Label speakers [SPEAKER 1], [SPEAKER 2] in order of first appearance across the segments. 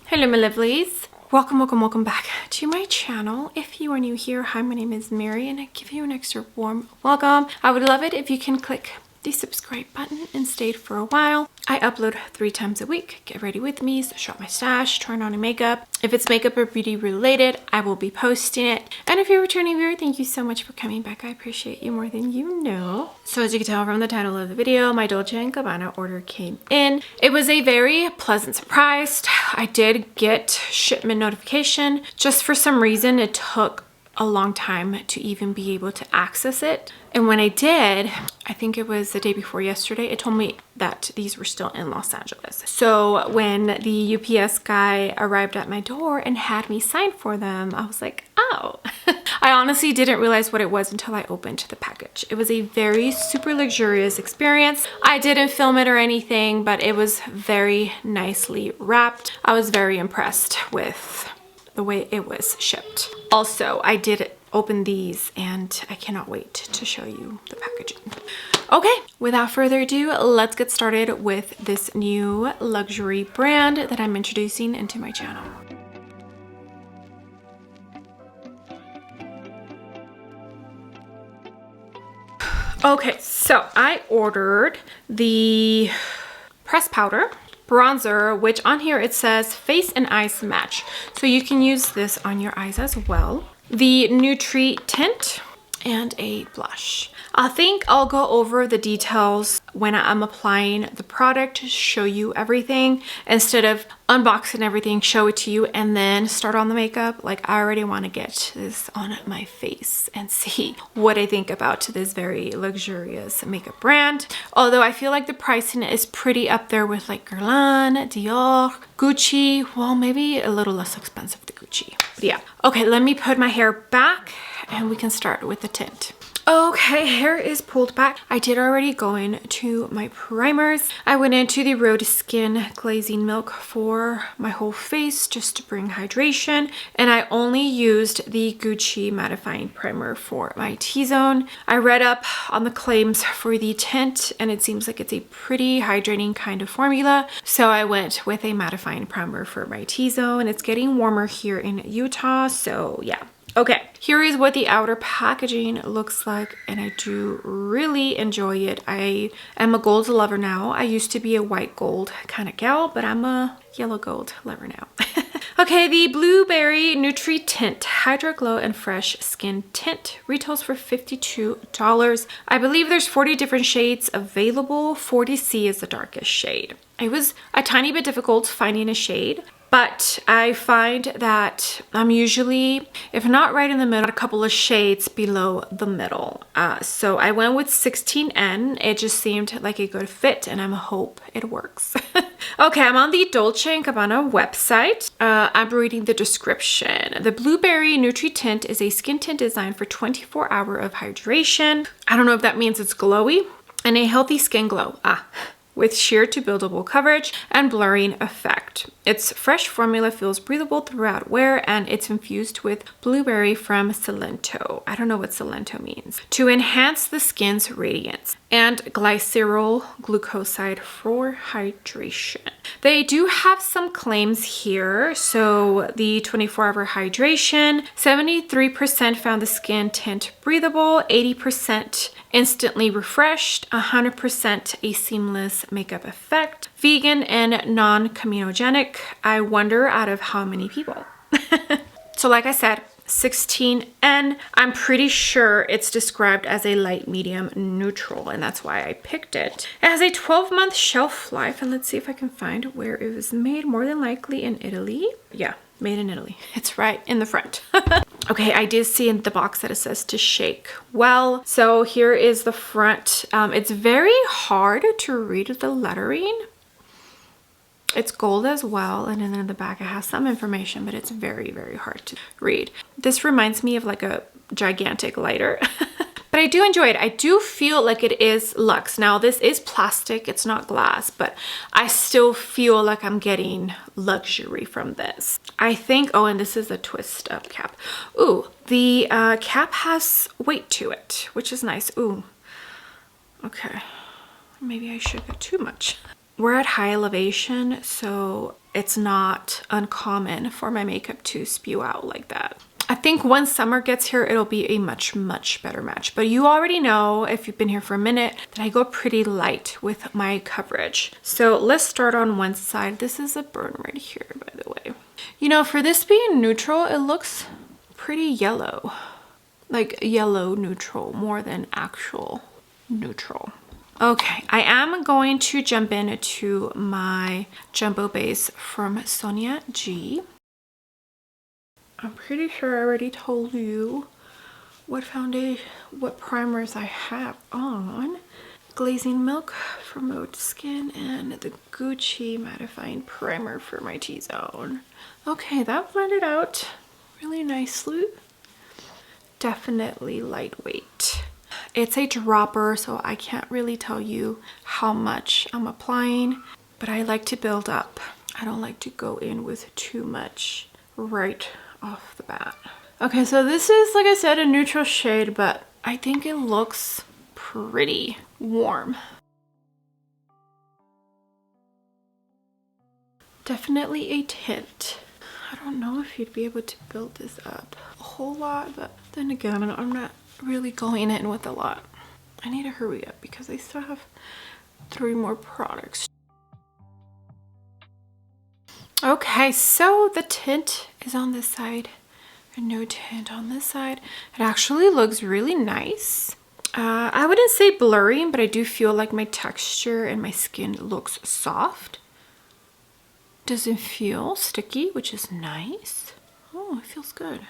[SPEAKER 1] Hello my lovelies. Welcome back to my channel. If you are new here, hi, my name is Mary and I give you an extra warm welcome. I would love it if you can click the subscribe button and stay for a while. I upload 3 times a week. Get ready with me, shop my stash, turn on a makeup. If it's makeup or beauty related, I will be posting it. And if you're a returning viewer, thank you so much for coming back. I appreciate you more than you know. So as you can tell from the title of the video, my Dolce Gabbana order came in. It was a very pleasant surprise. I did get shipment notification. Just for some reason, it took a long time to even be able to access it. And when I did, I think it was the day before yesterday, it told me that these were still in Los Angeles. So when the UPS guy arrived at my door and had me sign for them, I was like, oh. I honestly didn't realize what it was until I opened the package. It was a very super luxurious experience. I didn't film it or anything, but it was very nicely wrapped. I was very impressed with the way it was shipped. Also, I did open these and I cannot wait to show you the packaging. Okay, without further ado, let's get started with this new luxury brand that I'm introducing into my channel. Okay, so I ordered the pressed powder bronzer, which on here it says face and eyes match, so you can use this on your eyes as well. The Nutri tint and a blush. I think I'll go over the details when I'm applying the product to show you everything instead of unboxing everything, show it to you and then start on the makeup. Like, I already want to get this on my face and see what I think about this very luxurious makeup brand. Although I feel like the pricing is pretty up there with like Guerlain, Dior, Gucci. Well, maybe a little less expensive than Gucci. But yeah. Okay, let me put my hair back and we can start with the tint. Okay, hair is pulled back. I did already go into my primers. I went into the Rhode Skin Glazing Milk for my whole face just to bring hydration. And I only used the Gucci mattifying primer for my T-zone. I read up on the claims for the tint and it seems like it's a pretty hydrating kind of formula. So I went with a mattifying primer for my T-zone. It's getting warmer here in Utah, so yeah. Okay, here is what the outer packaging looks like and I do really enjoy it. I am a gold lover now. I used to be a white gold kind of gal, but I'm a yellow gold lover now. Okay, the Blueberry Nutri Tint Hydro Glow and Fresh Skin Tint retails for $52. I believe there's 40 different shades available. 40C is the darkest shade. It was a tiny bit difficult finding a shade, but I find that I'm usually, if not right in the middle, a couple of shades below the middle. So I went with 16N. It just seemed like a good fit and I hope it works. Okay, I'm on the Dolce Gabbana website. I'm reading the description. The Blueberry Nutri Tint is a skin tint designed for 24 hours of hydration. I don't know if that means it's glowy and a healthy skin glow. With sheer to buildable coverage and blurring effect. Its fresh formula feels breathable throughout wear and it's infused with blueberry from Cilento. I don't know what Cilento means. To enhance the skin's radiance and glycerol glucoside for hydration. They do have some claims here. So the 24-hour hydration, 73% found the skin tint breathable, 80% instantly refreshed, 100% a seamless makeup effect, vegan and non-comedogenic. I wonder out of how many people. So like I said, 16N. I'm pretty sure it's described as a light medium neutral and that's why I picked it. It has a 12-month shelf life and let's see if I can find where it was made. More than likely in Italy. Yeah, made in Italy. It's right in the front. Okay, I did see in the box that it says to shake well. So here is the front. It's very hard to read the lettering. It's gold as well, and then in the back it has some information, but it's very, very hard to read. This reminds me of like a gigantic lighter. But I do enjoy it. I do feel like it is luxe. Now this is plastic, it's not glass, but I still feel like I'm getting luxury from this. I think, oh, and this is a twist up cap. Ooh, the cap has weight to it, which is nice. Ooh, okay. Maybe I should get too much. We're at high elevation, so it's not uncommon for my makeup to spew out like that. I think once summer gets here, it'll be a much, much better match. But you already know, if you've been here for a minute, that I go pretty light with my coverage. So let's start on one side. This is a burn right here, by the way. You know, for this being neutral, it looks pretty yellow. Like yellow neutral more than actual neutral. Okay, I am going to jump into my Jumbo Base from Sonia G. I'm pretty sure I already told you what foundation, what primers I have on. Glazing Milk from Rhode Skin and the Gucci Mattifying Primer for my T-zone. Okay, that blended out really nicely. Definitely lightweight. It's a dropper, so I can't really tell you how much I'm applying, but I like to build up. I don't like to go in with too much right off the bat. Okay, so this is, like I said, a neutral shade, but I think it looks pretty warm. Definitely a tint. I don't know if you'd be able to build this up a whole lot, but then again, I'm not really going in with a lot. I need to hurry up because I still have 3 more products. Okay, so the tint is on this side and no tint on this side. It actually looks really nice. I wouldn't say blurry, but I do feel like my texture and my skin looks soft. Doesn't feel sticky, which is nice. Oh, it feels good.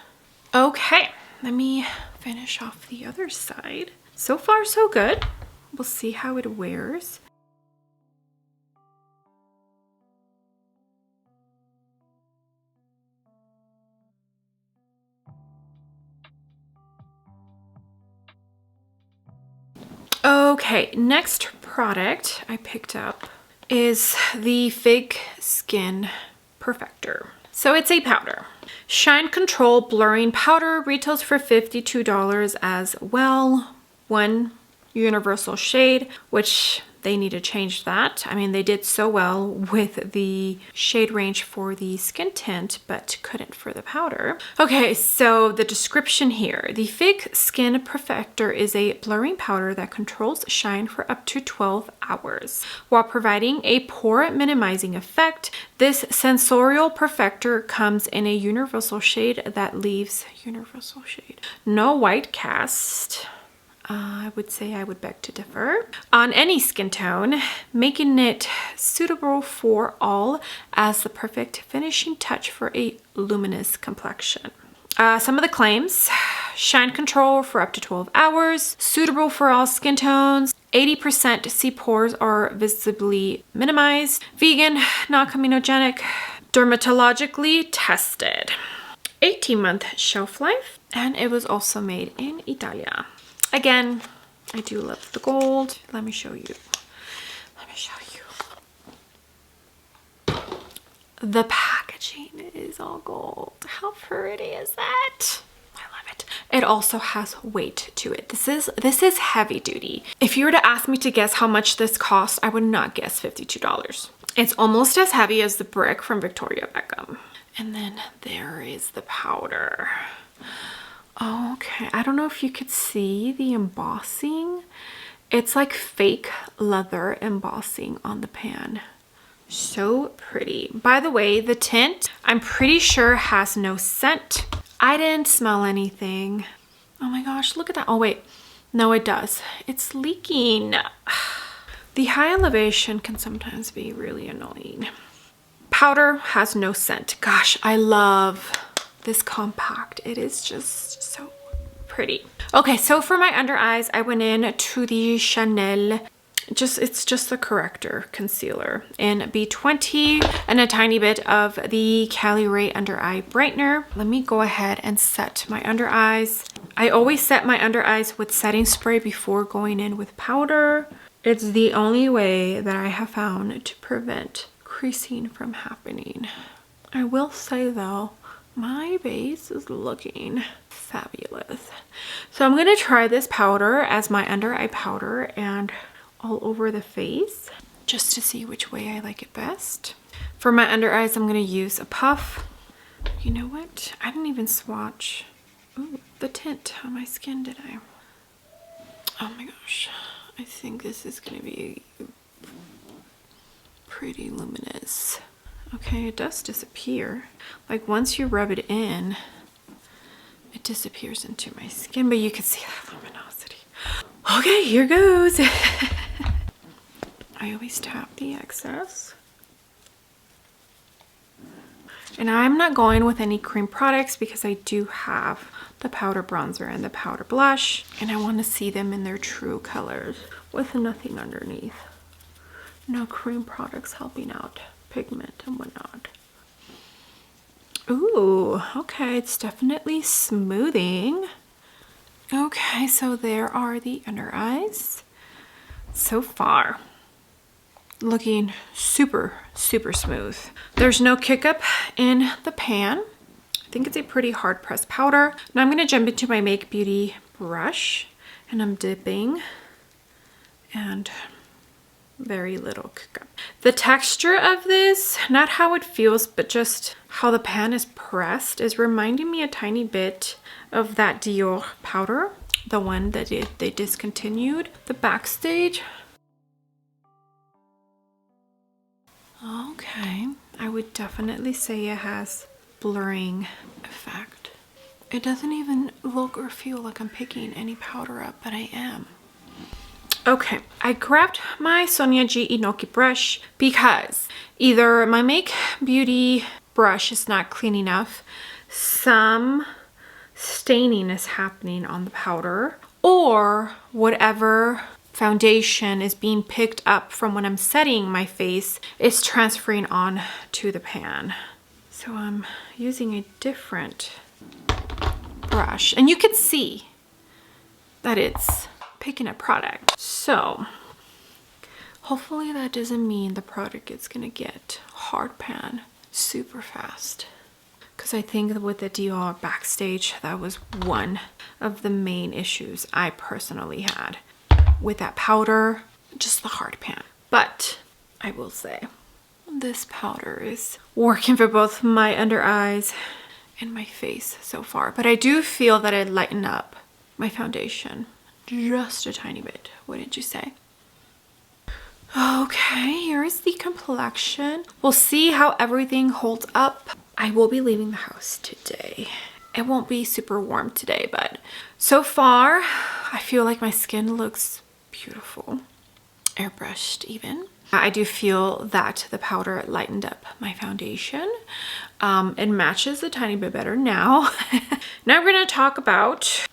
[SPEAKER 1] Okay, let me finish off the other side. So far, so good. We'll see how it wears. Okay, next product I picked up is the Fig Skin Perfector. So it's a powder. Shine Control Blurring Powder retails for $52 as well. One universal shade, which they need to change that. I mean, they did so well with the shade range for the skin tint, but couldn't for the powder. Okay, so the description here. The Fig Skin Perfector is a blurring powder that controls shine for up to 12 hours. While providing a pore minimizing effect, this sensorial perfector comes in a universal shade that leaves no white cast. I would say I would beg to differ on any skin tone, making it suitable for all as the perfect finishing touch for a luminous complexion. Some of the claims: shine control for up to 12 hours, suitable for all skin tones, 80% C pores are visibly minimized, vegan, non-comedogenic, dermatologically tested, 18-month shelf life, and it was also made in Italia. Again, I do love the gold. Let me show you. The packaging is all gold. How pretty is that? I love it. It also has weight to it. This is heavy duty. If you were to ask me to guess how much this costs, I would not guess $52. It's almost as heavy as the brick from Victoria Beckham. And then there is the powder. Okay, I don't know if you could see the embossing. It's like fake leather embossing on the pan. So pretty. By the way, the tint, I'm pretty sure has no scent. I didn't smell anything. Oh my gosh, look at that. Oh wait, no it does. It's leaking. The high elevation can sometimes be really annoying. Powder has no scent. Gosh, I love this compact. It is just so pretty. Okay, so for my under eyes, I went in to the Chanel, it's just the corrector concealer in B20 and a tiny bit of the Cali Ray under eye brightener. Let me go ahead and set my under eyes. I always set my under eyes with setting spray before going in with powder. It's the only way that I have found to prevent creasing from happening. I will say though, my base is looking fabulous. So I'm gonna try this powder as my under eye powder and all over the face just to see which way I like it best. For my under eyes, I'm gonna use a puff. You know what? I didn't even swatch the tint on my skin, did I? Oh my gosh. I think this is gonna be pretty luminous. Okay, it does disappear. Like once you rub it in, it disappears into my skin, but you can see that luminosity. Okay, here goes. I always tap the excess. And I'm not going with any cream products because I do have the powder bronzer and the powder blush, and I want to see them in their true colors with nothing underneath. No cream products helping out pigment and whatnot. Ooh, okay, it's definitely smoothing. Okay, so there are the under eyes. So far, looking super, super smooth. There's no kick up in the pan. I think it's a pretty hard pressed powder. Now I'm gonna jump into my Make Beauty brush, and I'm dipping, and very little kick up. The texture of this, not how it feels, but just how the pan is pressed, is reminding me a tiny bit of that Dior powder, the one that they discontinued, the Backstage. Okay, I would definitely say it has blurring effect. It doesn't even look or feel like I'm picking any powder up, but I am. Okay, I grabbed my Sonia G Inoki brush because either my Make Beauty brush is not clean enough, some staining is happening on the powder, or whatever foundation is being picked up from when I'm setting my face is transferring on to the pan. So I'm using a different brush, and you can see that it's picking a product. So hopefully that doesn't mean the product is gonna get hard pan super fast, because I think that with the Dior Backstage, that was one of the main issues I personally had with that powder, just the hard pan. But I will say this powder is working for both my under eyes and my face so far, but I do feel that it lightened up my foundation just a tiny bit, wouldn't you say? Okay, here is the complexion. We'll see how everything holds up. I will be leaving the house today. It won't be super warm today, but so far I feel like my skin looks beautiful, airbrushed even. I do feel that the powder lightened up my foundation. It matches a tiny bit better now. Now we're gonna talk about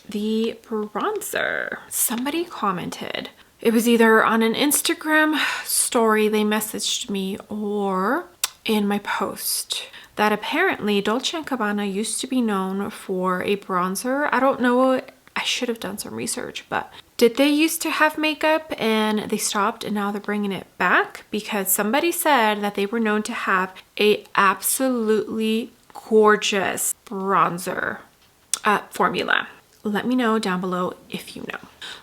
[SPEAKER 1] the bronzer. Somebody commented, it was either on an Instagram story they messaged me or in my post, that apparently Dolce Gabbana used to be known for a bronzer. I don't know, I should have done some research, but did they used to have makeup and they stopped and now they're bringing it back? Because somebody said that they were known to have a absolutely gorgeous bronzer formula. Let me know down below if you know.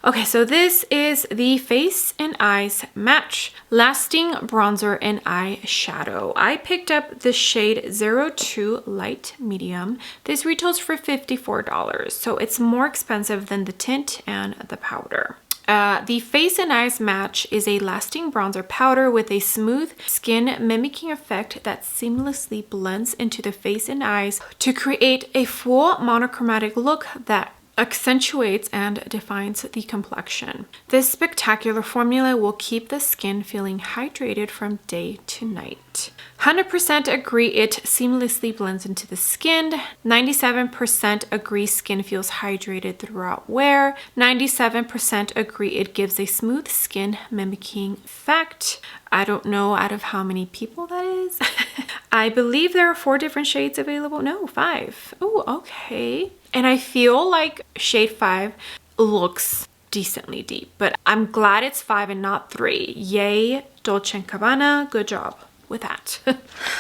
[SPEAKER 1] Okay, so this is the Face and Eyes Match Lasting Bronzer and Eyeshadow. I picked up the shade 02 Light Medium. This retails for $54, so it's more expensive than the tint and the powder. The Face and Eyes Match is a lasting bronzer powder with a smooth skin mimicking effect that seamlessly blends into the face and eyes to create a full monochromatic look that accentuates and defines the complexion. This spectacular formula will keep the skin feeling hydrated from day to night. 100% agree it seamlessly blends into the skin. 97% agree skin feels hydrated throughout wear. 97% agree it gives a smooth skin mimicking effect. I don't know out of how many people that is. I believe there are 4 different shades available. No, 5. Oh, okay. And I feel like shade 5 looks decently deep, but I'm glad it's 5 and not 3. Yay, Dolce Gabbana, good job with that.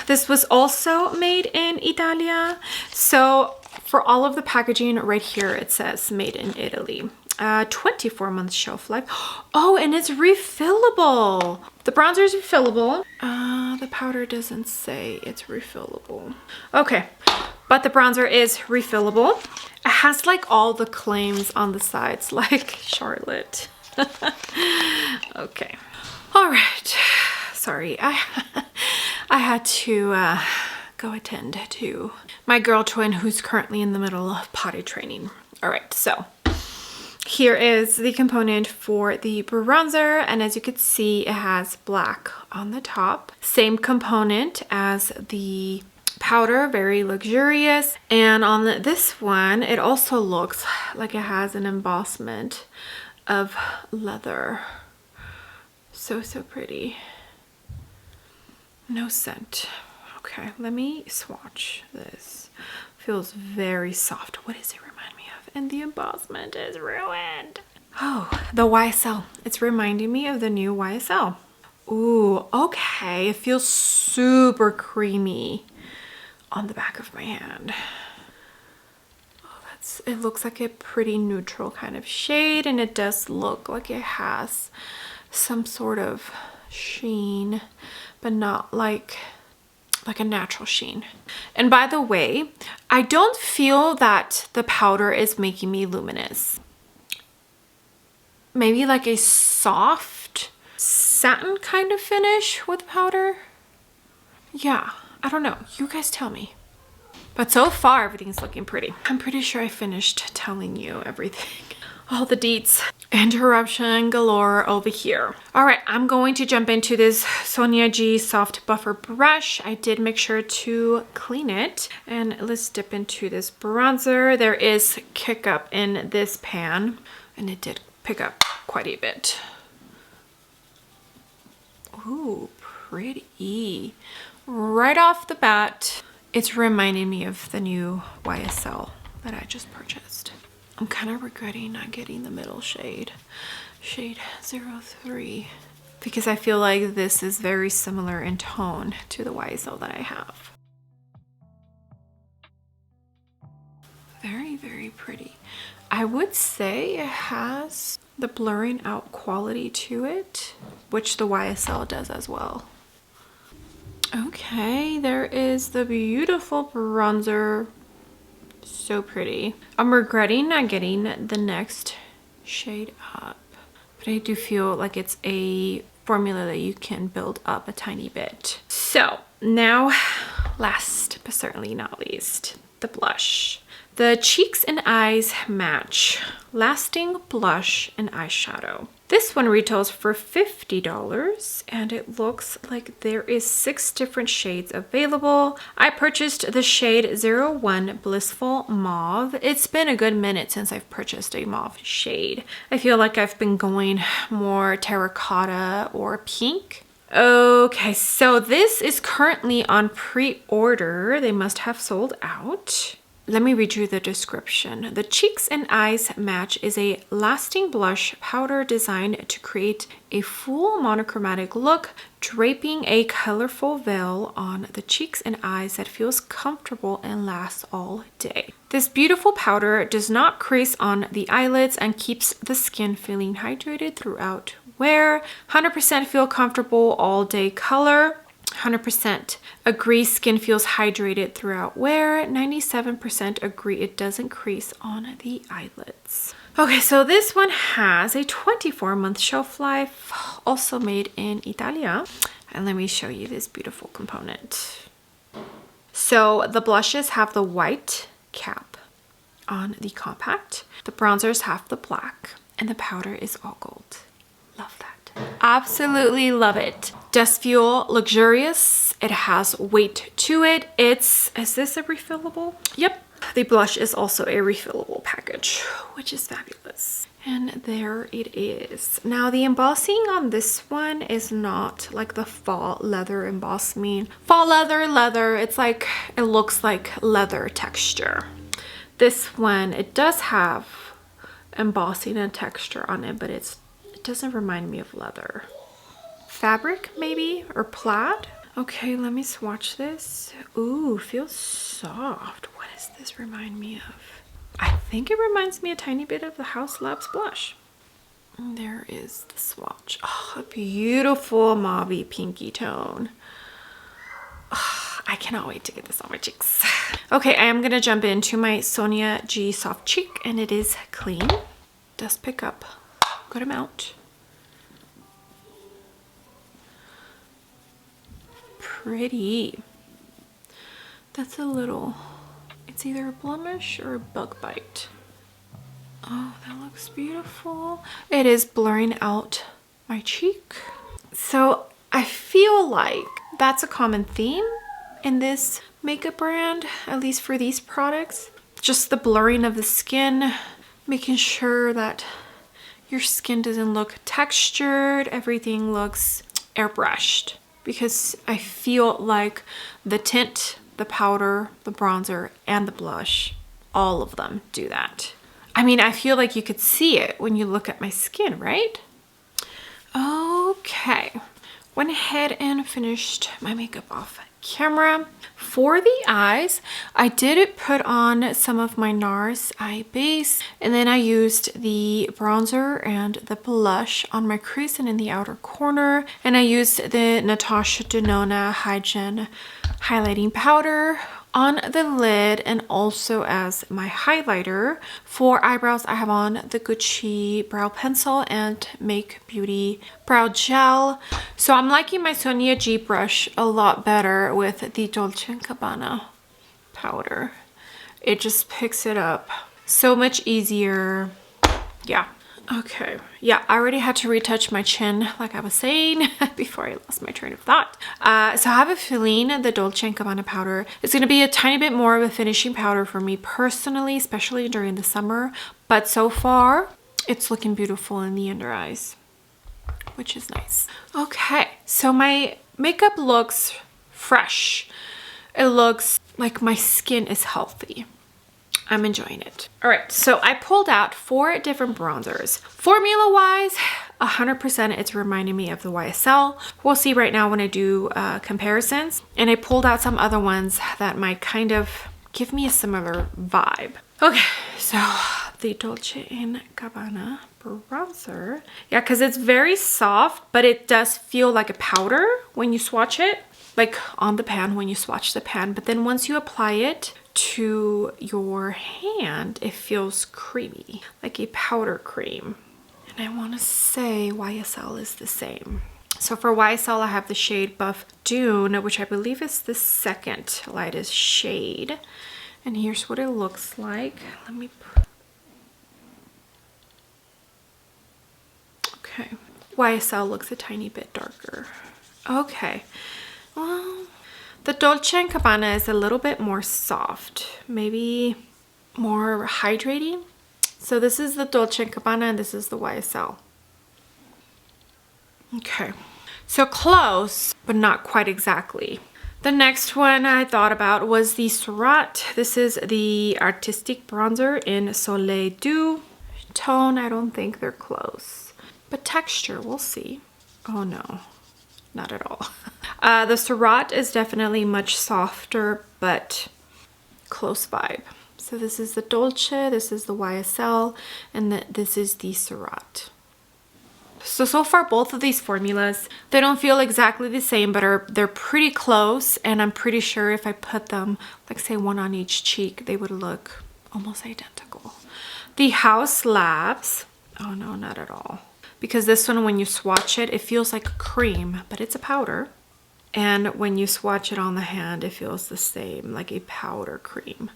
[SPEAKER 1] This was also made in Italia. So for all of the packaging right here, it says made in Italy. 24-month shelf life. Oh, and it's refillable. The bronzer is refillable. The powder doesn't say it's refillable. Okay, but the bronzer is refillable. It has like all the claims on the sides, like Charlotte. Okay. All right. Sorry, I had to go attend to my girl twin who's currently in the middle of potty training. All right, so here is the component for the bronzer, and as you can see, it has black on the top. Same component as the powder, very luxurious. And on this one, it also looks like it has an embossment of leather. So pretty. No scent. Okay, let me swatch this. Feels very soft. What does it remind me of? And the embossment is ruined. Oh, the YSL. It's reminding me of the new YSL. Ooh, okay. It feels super creamy on the back of my hand. Oh, it looks like a pretty neutral kind of shade, and it does look like it has some sort of sheen, but not like a natural sheen. And by the way, I don't feel that the powder is making me luminous. Maybe like a soft satin kind of finish with powder. Yeah, I don't know. You guys tell me. But so far, everything's looking pretty. I'm pretty sure I finished telling you everything. All the deets. Interruption galore over here. All right, I'm going to jump into this Sonia G soft buffer brush. I did make sure to clean it. And let's dip into this bronzer. There is kick up in this pan, and it did pick up quite a bit. Ooh, pretty. Right off the bat, it's reminding me of the new YSL that I just purchased. I'm kind of regretting not getting the middle shade 03, because I feel like this is very similar in tone to the YSL that I have. Very pretty. I would say it has the blurring out quality to it, which the YSL does as well. Okay, there is the beautiful bronzer. So pretty. I'm regretting not getting the next shade up, but I do feel like it's a formula that you can build up a tiny bit. So now, last but certainly not least, the blush. The Cheeks and Eyes Match Lasting Blush and Eyeshadow. This one retails for $50, and it looks like there is 6 different shades available. I purchased the shade 01 Blissful Mauve. It's been a good minute since I've purchased a mauve shade. I feel like I've been going more terracotta or pink. Okay, so this is currently on pre-order. They must have sold out. Let me read you the description. The Cheeks and Eyes Match is a lasting blush powder designed to create a full monochromatic look, draping a colorful veil on the cheeks and eyes that feels comfortable and lasts all day. This beautiful powder does not crease on the eyelids and keeps the skin feeling hydrated throughout wear. 100% feel comfortable all day color. 100% agree skin feels hydrated throughout wear. 97% agree it doesn't crease on the eyelids. Okay, so this one has a 24-month shelf life, also made in Italia. And let me show you this beautiful component. So the blushes have the white cap on the compact. The bronzers have the black, and the powder is all gold. Love that. Absolutely love it. Does feel luxurious. It has weight to it. Is this a refillable? Yep. The blush is also a refillable package, which is fabulous. And there it is. Now the embossing on this one is not like the fall leather embossing. Fall leather, it's like, it looks like leather texture. This one, it does have embossing and texture on it, but it doesn't remind me of leather. Fabric maybe, or plaid? Okay, let me swatch this. Ooh, feels soft. What does this remind me of? I think it reminds me a tiny bit of the House Labs blush. And there is the swatch. Oh, a beautiful mauvey pinky tone. Oh, I cannot wait to get this on my cheeks. Okay, I am gonna jump into my Sonia G Soft Cheek, and it is clean. Does pick up a good amount. Pretty. That's a little, it's either a blemish or a bug bite. Oh, that looks beautiful. It is blurring out my cheek. So I feel like that's a common theme in this makeup brand, at least for these products. Just the blurring of the skin, making sure that your skin doesn't look textured, everything looks airbrushed. Because I feel like the tint, the powder, the bronzer, and the blush, all of them do that. I mean, I feel like you could see it when you look at my skin, right? Okay, went ahead and finished my makeup off camera. For the eyes, I did put on some of my NARS eye base, and then I used the bronzer and the blush on my crease and in the outer corner, and I used the Natasha Denona Hygiene highlighting powder on the lid and also as my highlighter. For eyebrows, I have on the Gucci brow pencil and Make Beauty brow gel. So I'm liking my Sonia G brush a lot better with the Dolce Gabbana powder. It just picks it up so much easier. Yeah. Okay, yeah, I already had to retouch my chin, like I was saying, before I lost my train of thought. So I have a feeling the Dolce Gabbana powder is going to be a tiny bit more of a finishing powder for me personally, especially during the summer. But so far, it's looking beautiful in the under eyes, which is nice. Okay, so my makeup looks fresh. It looks like my skin is healthy. I'm enjoying it. All right, so I pulled out 4 different bronzers. Formula-wise, 100% it's reminding me of the YSL. We'll see right now when I do comparisons. And I pulled out some other ones that might kind of give me a similar vibe. Okay, so the Dolce & Gabbana bronzer. Yeah, because it's very soft, but it does feel like a powder when you swatch it. Like on the pan when you swatch the pan. But then once you apply it to your hand, it feels creamy, like a powder cream. And I want to say YSL is the same. So for YSL, I have the shade Buff Dune, which I believe is the second lightest shade. And here's what it looks like. Let me... Okay. YSL looks a tiny bit darker. Okay. Well, the Dolce & Gabbana is a little bit more soft, maybe more hydrating. So this is the Dolce & Gabbana and this is the YSL. Okay, so close, but not quite exactly. The next one I thought about was the Surratt. This is the Artistic Bronzer in Soleil Doux. Tone, I don't think they're close. But texture, we'll see. Oh no, not at all. The Surratt is definitely much softer, but close vibe. So this is the Dolce, this is the YSL, and this is the Surratt. So far both of these formulas, they don't feel exactly the same, but they're pretty close, and I'm pretty sure if I put them, like say one on each cheek, they would look almost identical. The House Labs, oh no, not at all. Because this one, when you swatch it, it feels like a cream, but it's a powder. And when you swatch it on the hand, it feels the same, like a powder cream.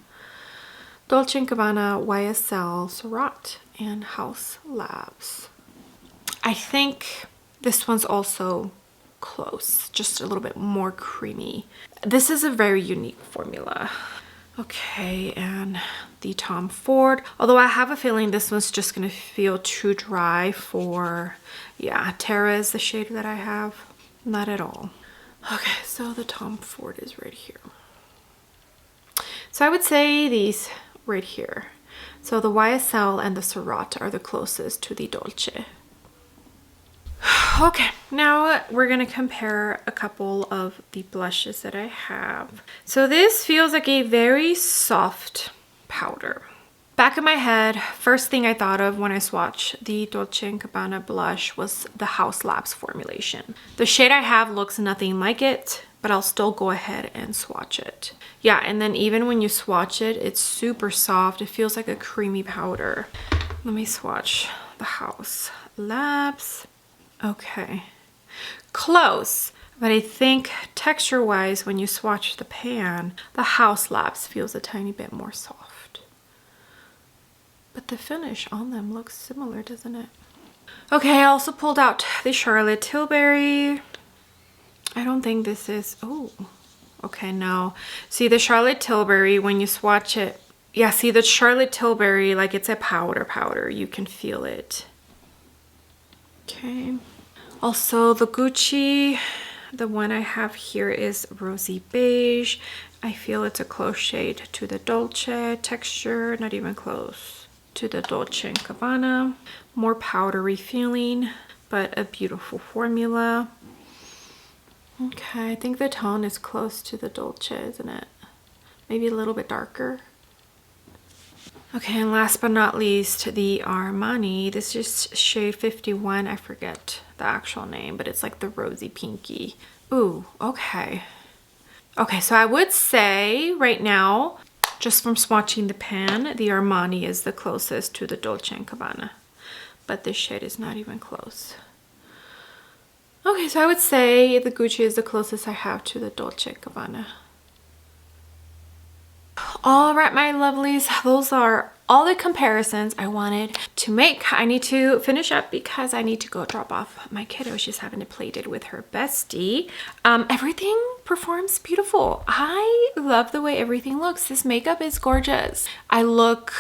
[SPEAKER 1] Dolce & Gabbana, YSL, Surratt, and House Labs. I think this one's also close, just a little bit more creamy. This is a very unique formula. Okay, and the Tom Ford. Although I have a feeling this one's just gonna feel too dry for, yeah, Terra is the shade that I have. Not at all. Okay, so the Tom Ford is right here. So I would say these right here. So the YSL and the Surratt are the closest to the Dolce. Okay, now we're gonna compare a couple of the blushes that I have. So this feels like a very soft powder. Back of my head, first thing I thought of when I swatched the Dolce Gabbana blush was the House Labs formulation. The shade I have looks nothing like it, but I'll still go ahead and swatch it. Yeah, and then even when you swatch it, it's super soft. It feels like a creamy powder. Let me swatch the House Labs. Okay, close. But I think texture-wise, when you swatch the pan, the House Labs feels a tiny bit more soft. But the finish on them looks similar, doesn't it? Okay, I also pulled out the Charlotte Tilbury. I don't think this is, oh, okay, no. See the Charlotte Tilbury, when you swatch it, yeah, see the Charlotte Tilbury, like it's a powder. You can feel it. Okay. Also the Gucci, the one I have here is Rosy Beige. I feel it's a close shade to the Dolce texture, not even close to the Dolce Gabbana. More powdery feeling, but a beautiful formula. Okay, I think the tone is close to the Dolce, isn't it? Maybe a little bit darker. Okay, and last but not least, the Armani. This is shade 51. I forget the actual name, but it's like the rosy pinky. Ooh, okay. Okay, so I would say right now, just from swatching the pan, the Armani is the closest to the Dolce & Gabbana. But this shade is not even close. Okay, so I would say the Gucci is the closest I have to the Dolce & Gabbana. All right, my lovelies, those are all the comparisons I wanted to make. I need to finish up because I need to go drop off my kiddo. She's having to play date with her bestie. Everything performs beautiful. I love the way everything looks. This makeup is gorgeous. I look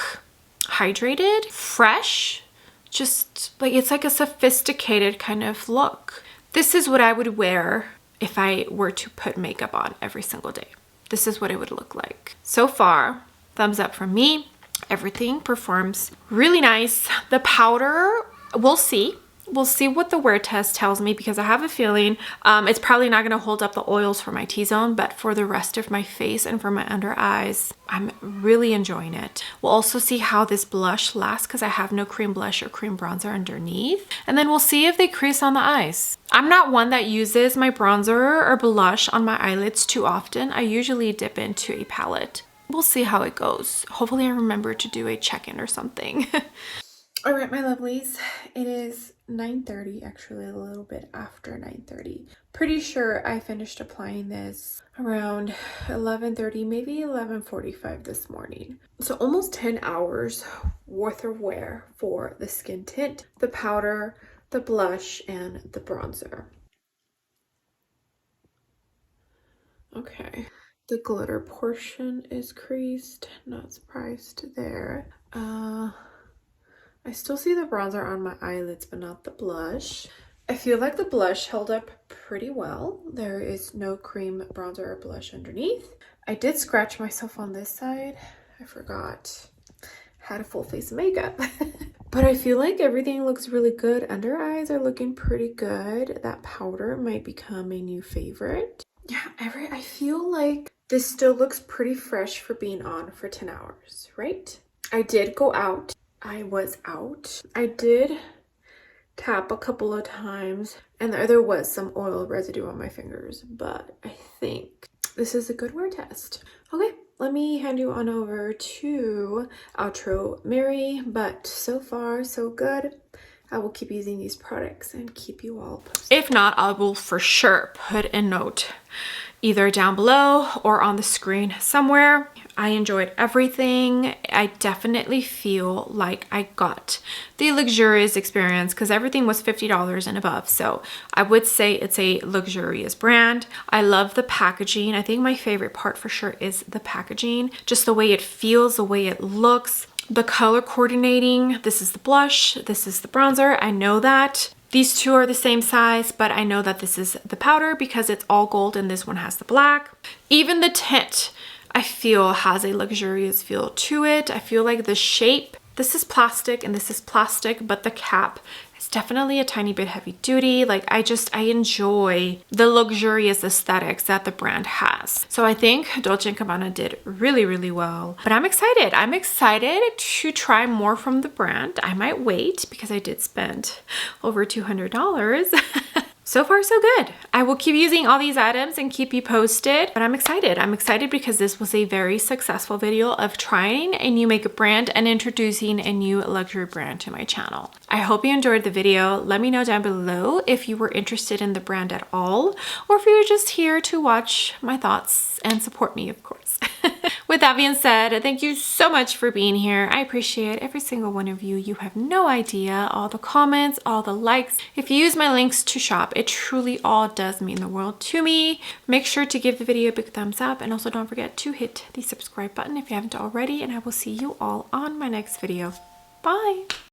[SPEAKER 1] hydrated, fresh, just like it's like a sophisticated kind of look. This is what I would wear if I were to put makeup on every single day. This is what it would look like. So far, thumbs up from me. Everything performs really nice. The powder, we'll see. We'll see what the wear test tells me because I have a feeling it's probably not going to hold up the oils for my T-zone, but for the rest of my face and for my under eyes, I'm really enjoying it. We'll also see how this blush lasts because I have no cream blush or cream bronzer underneath. And then we'll see if they crease on the eyes. I'm not one that uses my bronzer or blush on my eyelids too often. I usually dip into a palette. We'll see how it goes. Hopefully I remember to do a check-in or something. All right, my lovelies, it is 9:30, actually a little bit after 9:30. Pretty sure I finished applying this around 11:30, maybe 11:45 this morning. So almost 10 hours worth of wear for the skin tint, the powder, the blush, and the bronzer. Okay, the glitter portion is creased, not surprised there. I still see the bronzer on my eyelids, but not the blush. I feel like the blush held up pretty well. There is no cream bronzer or blush underneath. I did scratch myself on this side. I forgot. Had a full face of makeup. But I feel like everything looks really good. Under eyes are looking pretty good. That powder might become a new favorite. Yeah, I feel like this still looks pretty fresh for being on for 10 hours, right? I did go out. I was out. I did tap a couple of times and there was some oil residue on my fingers, but I think this is a good wear test. Okay, let me hand you on over to outro Mary, but so far so good. I will keep using these products and keep you all posted. If not, I will for sure put a note either down below or on the screen somewhere. I enjoyed everything. I definitely feel like I got the luxurious experience because everything was $50 and above. So I would say it's a luxurious brand. I love the packaging. I think my favorite part for sure is the packaging. Just the way it feels, the way it looks. The color coordinating, this is the blush, this is the bronzer. I know that these two are the same size, but I know that this is the powder because it's all gold and this one has the black. Even the tint, I feel has a luxurious feel to it. I feel like the shape, this is plastic and this is plastic, but the cap is definitely a tiny bit heavy duty. Like I enjoy the luxurious aesthetics that the brand has. So I think Dolce Gabbana did really, really well. But I'm excited. I'm excited to try more from the brand. I might wait because I did spend over $200. So far, so good. I will keep using all these items and keep you posted, but I'm excited. I'm excited because this was a very successful video of trying a new makeup brand and introducing a new luxury brand to my channel. I hope you enjoyed the video. Let me know down below if you were interested in the brand at all, or if you were just here to watch my thoughts and support me, of course. With that being said, thank you so much for being here. I appreciate every single one of you. You have no idea. All the comments, all the likes. If you use my links to shop, it truly all does mean the world to me. Make sure to give the video a big thumbs up, and also don't forget to hit the subscribe button if you haven't already, and I will see you all on my next video. Bye!